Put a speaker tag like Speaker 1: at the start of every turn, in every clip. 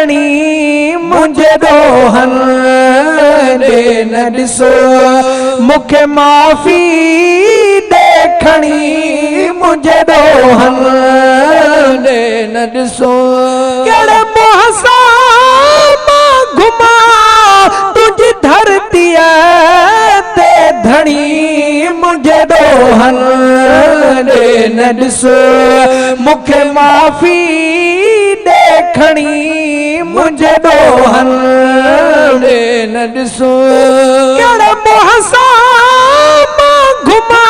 Speaker 1: खणी मुझे दोहन दे न दिसो मुखे माफी दे खणी मुझे दोहन दे न दिसो केड़े मोहसा घुमा तुझी धरती ते धनी मुझे दोहन दे न दिसो मुखे माफी दे खणी मुझे दोहन दे न दिसो केड़े मोहसा घुमा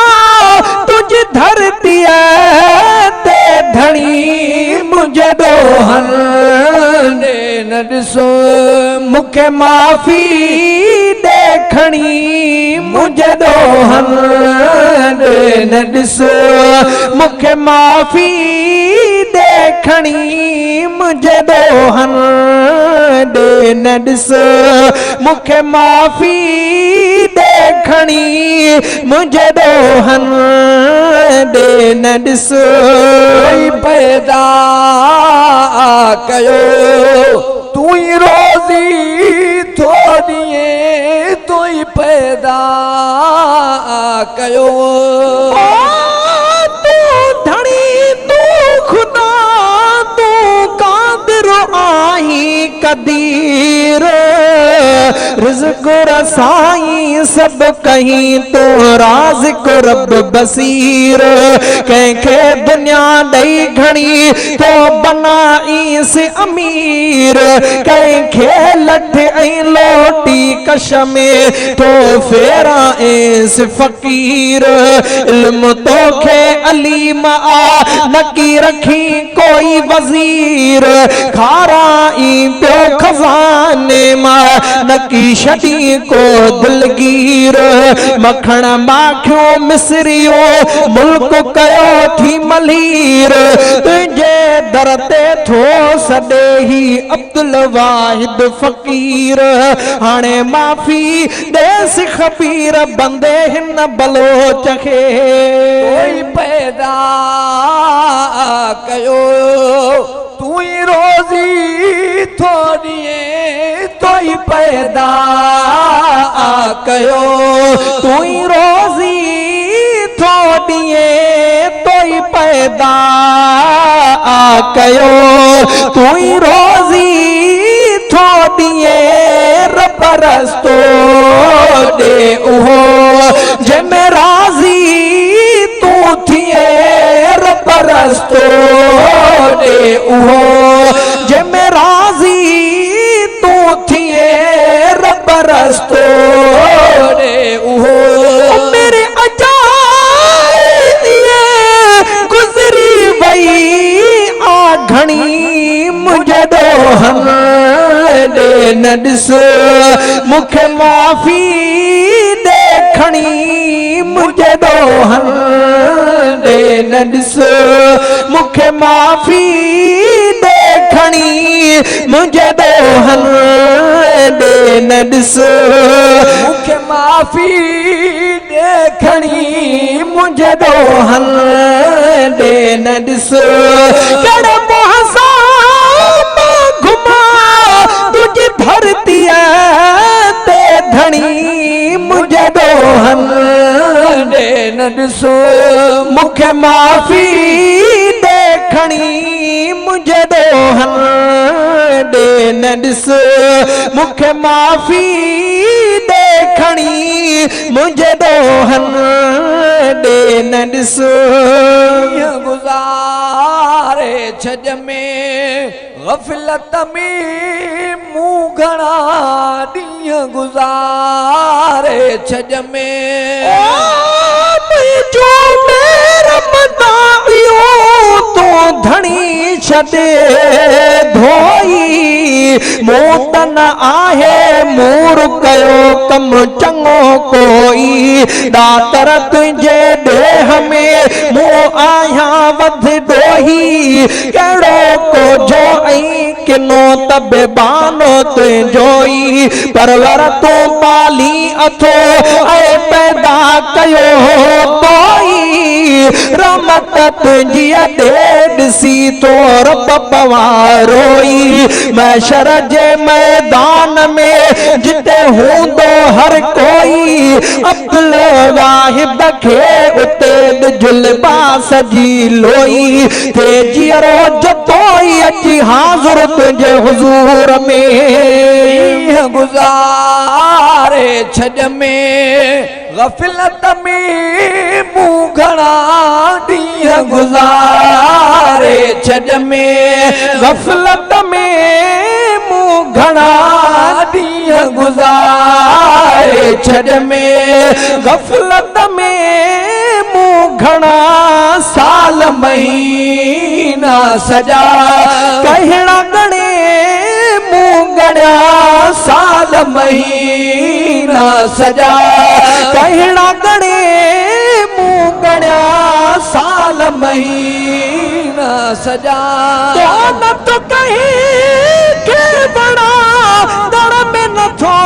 Speaker 1: तुझी धरती ते धनी मुझे दोहन दे न दिसो मुखे माफी दे खणी मुझे दोहन दे न दिसो मुखे माफी दे खणी मुझे दोहन दे न दिसो मुखे माफी दे खणी मुझे दोहन दे न दिसो पैदा कयो तू ही रोज़ी थोड़िए तू ही पैदा कयो तू धनी तू खुदा तू कादिर आई कदीर रिज़्क़ रसाई सब कहीं तो राज़िक़ रब बसीर कंहिंखे दुनिया ॾेई घणी तो बनाई से अमीर कंहिंखे लठ ऐं लोटी कश में तो फेराए से फ़कीर इल्म तोखे अलीम आ नकी रखी कोई वज़ीर खाराई पियो खज़ाने मां नकी छॾी को दिलगीर मखण माखियो मिसरियो मुल्क कयो थी मलीर तुझे दर ते थो सॾे ही अब्दुल वाहिद फ़कीर हाणे माफ़ी देस खबीर बंदे हिन बलोच खे कोई पैदा कयो तू ही रोज़ी थोड़िए तो ही पैदा कयो तू ही रोज़ी थोड़िए तो ही पैदा कयो तू ही रोज़ी थोड़िए रब रस्तो दे उहो जंहिंमें राज़ी तू थिए रब रस्तो दे उहो जंहिंमें राज़ी तू थिए रब रस्तो दे उहो मेरे गुज़री वई आ घणी मुझे दोहन दे न दिसो मुखे माफ़ी दे खणी मुझे दोहन दे न दिसो मुखे माफ़ी दे खणी मुझे दोहन दे न दिसो मुखे माफ़ी दे खणी मुझे दोहन दे न दिसो केड़े मोहसा घुमा तुझी धरती ते धनी मुझे दोहन दे न दिसो मुखे माफ़ी दे खणी मुझे दोहन दे न दिसो मुखे माफ़ी दे खणी मुझे दोहन दे न दिसो गुज़ारे छज में गफ़लत में मूं घणा ॾींहं गुज़ारे छज में जो मेरा बतायो तो धनी छॾे धोई मूं त न आहे मूर कयो कम चङो कोई दातर तुंहिंजे ॾेह में मूं आहियां वध ॾोही कहिड़ो कोझो ऐं किनो त बेबानो तुंहिंजो ई परवर तूं पाली अथो ऐं पैदा कयो कोई रहमत तुझी ॾिसी तो रब पवारोई महशर जे मैदान में जिते हूंदो हर कोई अब्दुल वाहिद खे उते जुलबास जी लोई थे जीरो जतोई अची हाज़ुर तुझे हुजूर में गुज़ारे छज में गफलत में मूं घणा ॾींहं गुज़ारे छज में गफलत में मूं घणा ॾींहं गुज़ारे छज में गफलत में मूं घणा साल महीना सजा कहिड़ा गणे मूं गणिया साल महीना सजा कहिड़ा गणे मूं गणिया साल महीना सजा न तो कहीं के बड़ा दर में न थो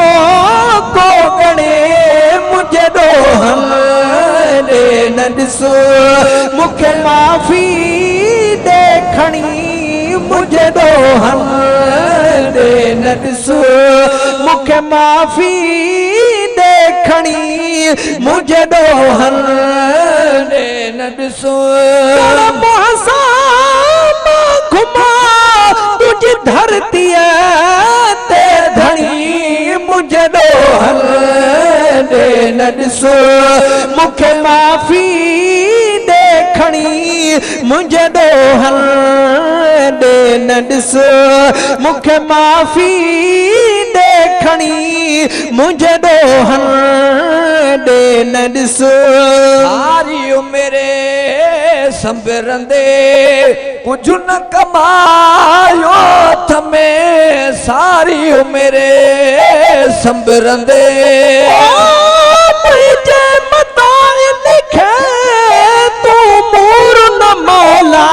Speaker 1: को गणे मुझे दोहन न ॾिसो मूंखे माफ़ी देखणी मुझे दोहन न ॾिसो मूंखे माफ़ी देखणी मुझे दोहन न ॾिसो घुमा तुझी धरती ते धणी मुझे दोहन न ॾिसो मूंखे माफ़ी देखणी मुझे दोहन न ॾिसो मूंखे माफ़ी देखणी मुझे दोहन न ॾिसो सारी उमिरि संबरंदे कुझु न कमायो हथ में सारी उमिरि संबरंदे तुझे मतां लिखे तू मूर न मौला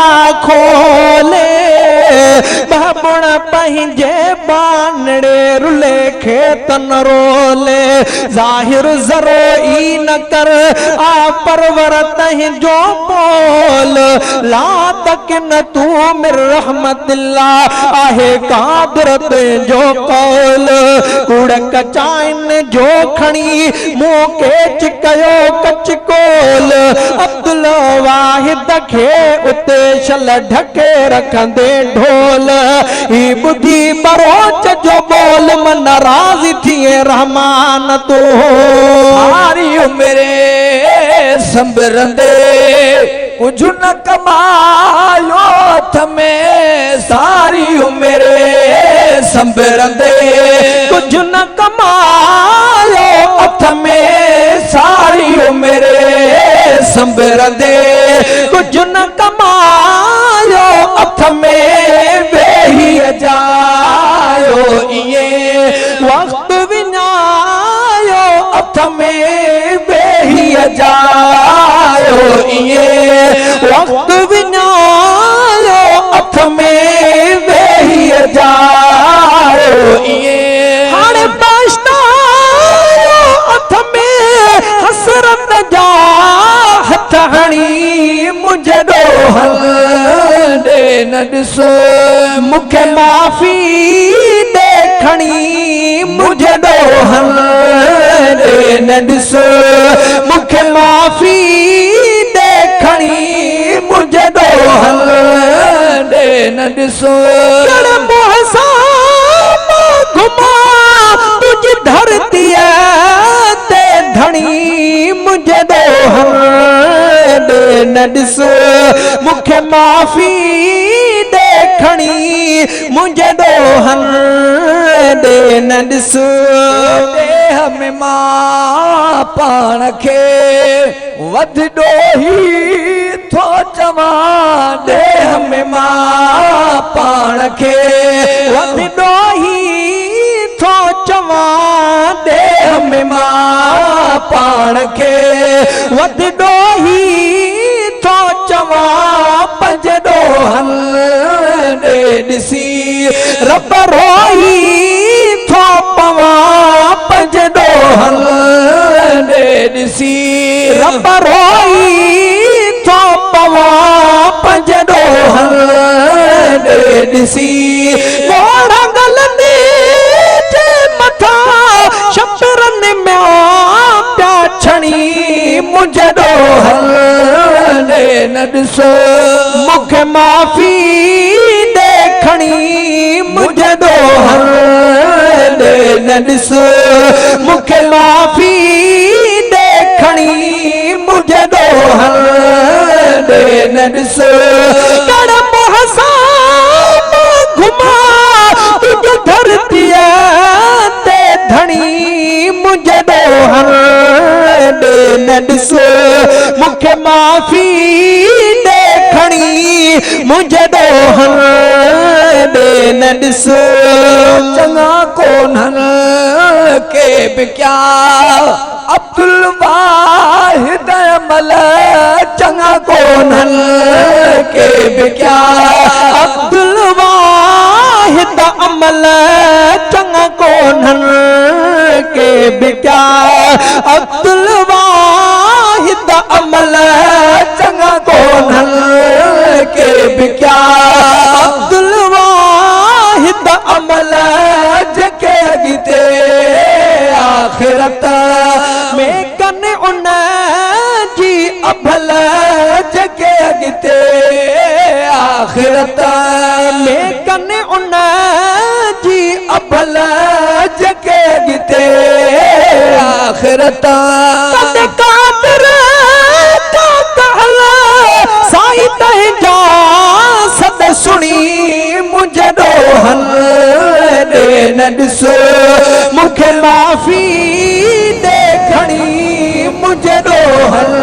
Speaker 1: खोले बाबुण पंहिंजे बानड़े रुले खेतन रोले ज़ाहिर ज़रो ई न कर आ परवर तंहिंजो बोल ला तकिन तू मिर रहमतिल्लाह आहे कादरत जो कौल कूड़ कचाइन जो खणी मुंह के चिकयो कच कोल अब्दुल वाहिद खे उते शल ढके रखंदे ढोल ही बुधी बरोच जो बोल मन राज़ी थिए रहमान तो सारी उमिरि संबरंदे कुझु न कमायो हथ में सारी उमिरि संबरंदे कुझु न कमायो हथ में सारी उमिरि संबरंदे कुझु न कमायो हथ में वेही जायो इए वक्त विञायो हथ में वेही जायो इए वक्त विञायो हथ में वेही जायो इए हाणे पछतायो हथ में हसरत जा हथ हणी मुझे दोहन न ॾिसो मूंखे माफ़ी देखणी मुझे दोहन न ॾिसो मूंखे माफ़ी देखणी मुझे दोहन न ॾिसो घुमा तुझी धरती ते धणी मुझे दोहन न ॾिसो मूंखे माफ़ी देखणी मुझे दोहन न ॾिसो देह में मां पाण खे वध ॾोही थो चवां देह में मां पाण खे वध ॾोही थो चवां देह में मां पाण खे वध ॾोही थो चवां पंज ॾोहन ॾिसी रब रोई थो पवां पंज ॾोहन ॾिसी रब रोई थो पवा पंजड़ो हल ॾिसी मोड़ा गलंदे जे मथा शबरन में प्या छणी मुंहिंजो हल न ॾिसो मूंखे माफ़ी देखणी मुंहिंजो हल न ॾिसो मूंखे माफ़ी देखणी मुंहिंजो हल न ॾिसो कड़म हसाब घुमा तुझ धरतीअ ते धणी मुंहिंजो हल न ॾिसो मूंखे माफ़ी देखणी मुंहिंजो हल न ॾिसो चङा कोन्हन के बि क्या अब्दुल वाहिद अमल चङा कोन्हन के बि क्या अब्दुल वाहिद अमल चङा कोन्हन के बि क्या अब्दुल वाहिद अमल चङा कोन्हन के बि क्या अब्दुल वाहिद अमल जेके अॻिते आख़िरत में कन उन जी अभल जेके अॻिते आख़िरत में कन उन जी अभल जेके अॻिते आख़िरत कादर का कहल साईं तंहिंजा सद सुणी मुंहिंजो हल न ॾिसो मूंखे माफ़ी देखणी मुंहिंजो हल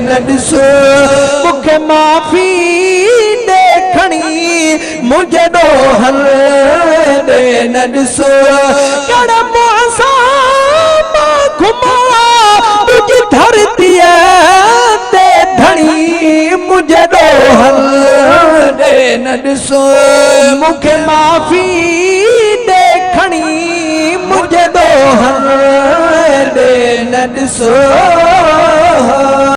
Speaker 1: न ॾिसो मूंखे माफ़ी देखणी मुंहिंजो हल न ॾिसो कड़म सां घुमा तुझ धरतीअ ते धणी मुंहिंजो हल न ॾिसो मूंखे माफ़ी देखणी मुंहिंजो हल न ॾिसो